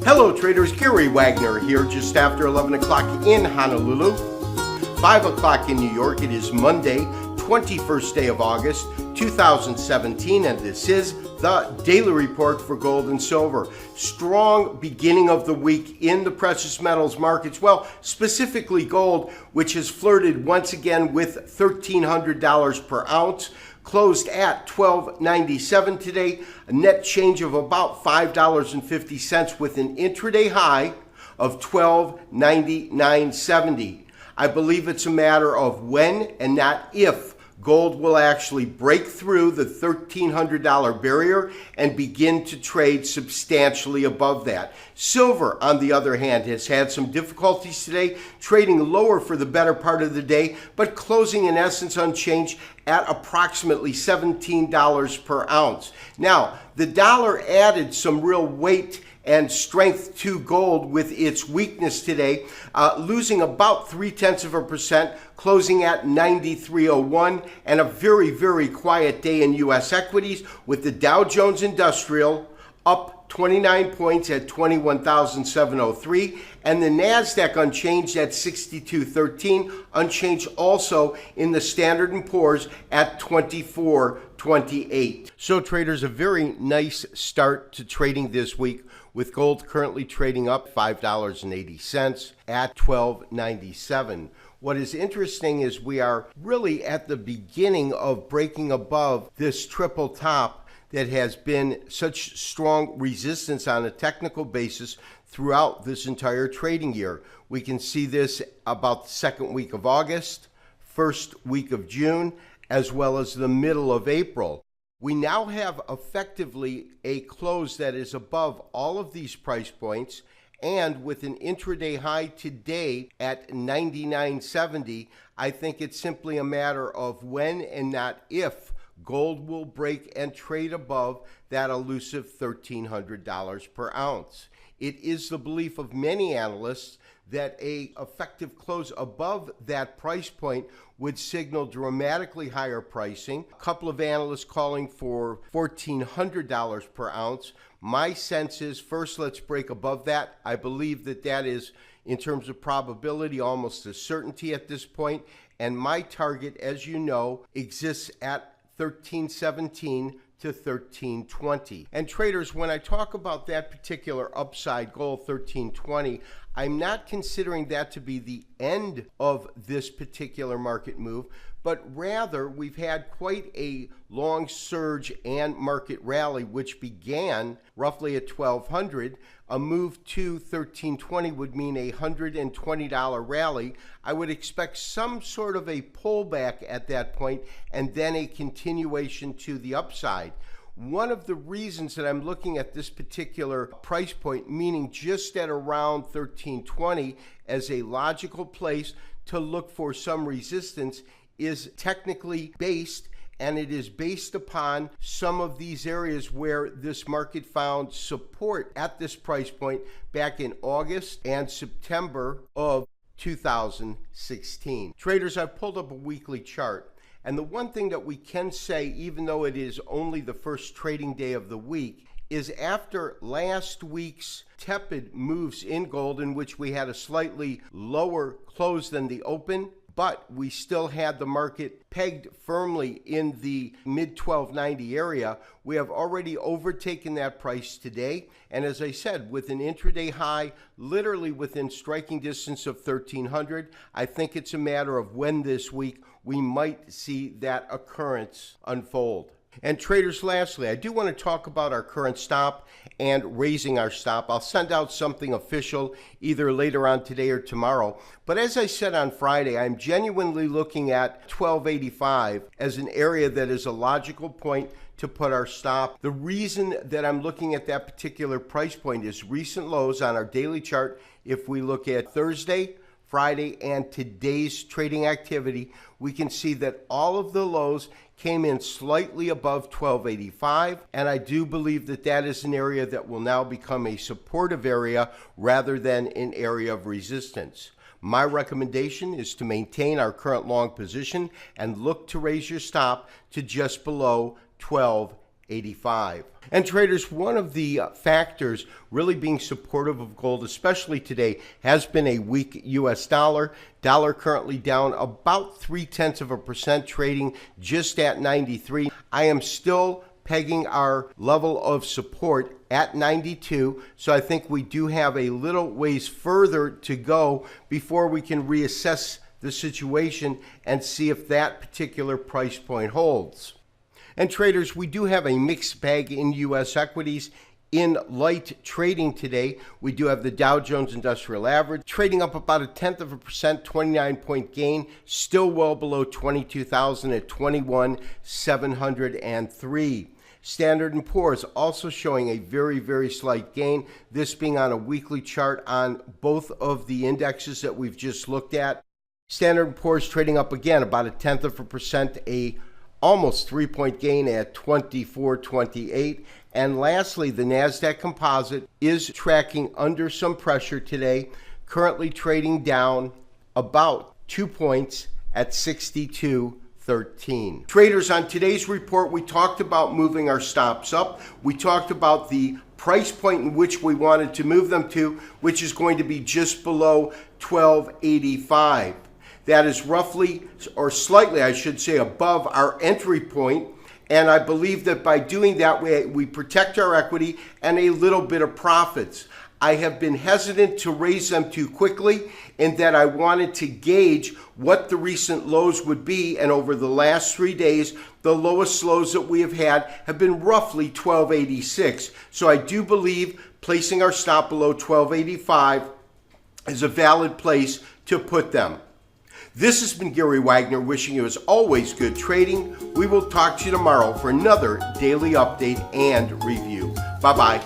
Hello traders, Gary Wagner here just after 11 o'clock in Honolulu, 5 o'clock in New York. It is Monday, 21st day of August, 2017, and this is the Daily Report for Gold and Silver. Strong beginning of the week in the precious metals markets. Well, specifically gold, which has flirted once again with $1,300 per ounce. Closed at $12.97 today, a net change of about $5.50 with an intraday high of $12.9970. I believe it's a matter of when and not if gold will actually break through the $1,300 barrier and begin to trade substantially above that. Silver, on the other hand, has had some difficulties today, trading lower for the better part of the day, but closing in essence unchanged at approximately $17 per ounce. Now, the dollar added some real weight and strength to gold with its weakness today, losing about 0.3%, closing at 93.01, and a very, very quiet day in U.S. equities with the Dow Jones Industrial up 29 points at 21,703, and the NASDAQ unchanged at 6213, unchanged also in the Standard & Poor's at 2428. So traders, a very nice start to trading this week, with gold currently trading up $5.80 at $12.97. What is interesting is we are really at the beginning of breaking above this triple top that has been such strong resistance on a technical basis throughout this entire trading year. We can see this about the second week of August, first week of June, as well as the middle of April. We now have effectively a close that is above all of these price points, and with an intraday high today at 99.70, I think it's simply a matter of when and not if gold will break and trade above that elusive $1,300 per ounce. It is the belief of many analysts that an effective close above that price point would signal dramatically higher pricing. A couple of analysts calling for $1,400 per ounce. My sense is, first, let's break above that. I believe that that is, in terms of probability, almost a certainty at this point. And my target, as you know, exists at 1317 to 1320. And traders, when I talk about that particular upside goal, 1320, I'm not considering that to be the end of this particular market move, but rather we've had quite a long surge and market rally, which began roughly at 1200. A move to 1320 would mean a $120 rally. I would expect some sort of a pullback at that point and then a continuation to the upside. One of the reasons that I'm looking at this particular price point, meaning just at around 1320 as a logical place to look for some resistance, is technically based, and it is based upon some of these areas where this market found support at this price point back in August and September of 2016. Traders, I've pulled up a weekly chart. And the one thing that we can say, even though it is only the first trading day of the week, is after last week's tepid moves in gold, in which we had a slightly lower close than the open, but we still had the market pegged firmly in the mid 1290 area, we have already overtaken that price today. And as I said, with an intraday high literally within striking distance of 1300, I think it's a matter of when this week we might see that occurrence unfold. And traders, lastly, I do want to talk about our current stop and raising our stop. I'll send out something official either later on today or tomorrow. But as I said on Friday, I'm genuinely looking at 1285 as an area that is a logical point to put our stop. The reason that I'm looking at that particular price point is recent lows on our daily chart. If we look at Thursday, Friday, and today's trading activity, we can see that all of the lows came in slightly above 1285, and I do believe that that is an area that will now become a supportive area rather than an area of resistance. My recommendation is to maintain our current long position and look to raise your stop to just below 12 85. And traders, one of the factors really being supportive of gold, especially today, has been a weak U.S. dollar. Dollar currently down about 0.3%, trading just at 93. I am still pegging our level of support at 92, so I think we do have a little ways further to go before we can reassess the situation and see if that particular price point holds. And traders, we do have a mixed bag in U.S. equities. In light trading today, we do have the Dow Jones Industrial Average trading up about 0.1%, 29-point gain, still well below 22,000 at 21,703. Standard & Poor's also showing a very, very slight gain, this being on a weekly chart on both of the indexes that we've just looked at. Standard & Poor's trading up again about 0.1%, a almost 3-point gain at 24.28. And lastly, the NASDAQ Composite is tracking under some pressure today, currently trading down about 2 points at 62.13. Traders, on today's report, we talked about moving our stops up. We talked about the price point in which we wanted to move them to, which is going to be just below 1285. That is roughly, or slightly, I should say, above our entry point. And I believe that by doing that, we protect our equity and a little bit of profits. I have been hesitant to raise them too quickly in that I wanted to gauge what the recent lows would be. And over the last 3 days, the lowest lows that we have been roughly 1286. So I do believe placing our stop below 1285 is a valid place to put them. This has been Gary Wagner wishing you, as always, good trading. We will talk to you tomorrow for another daily update and review. Bye-bye.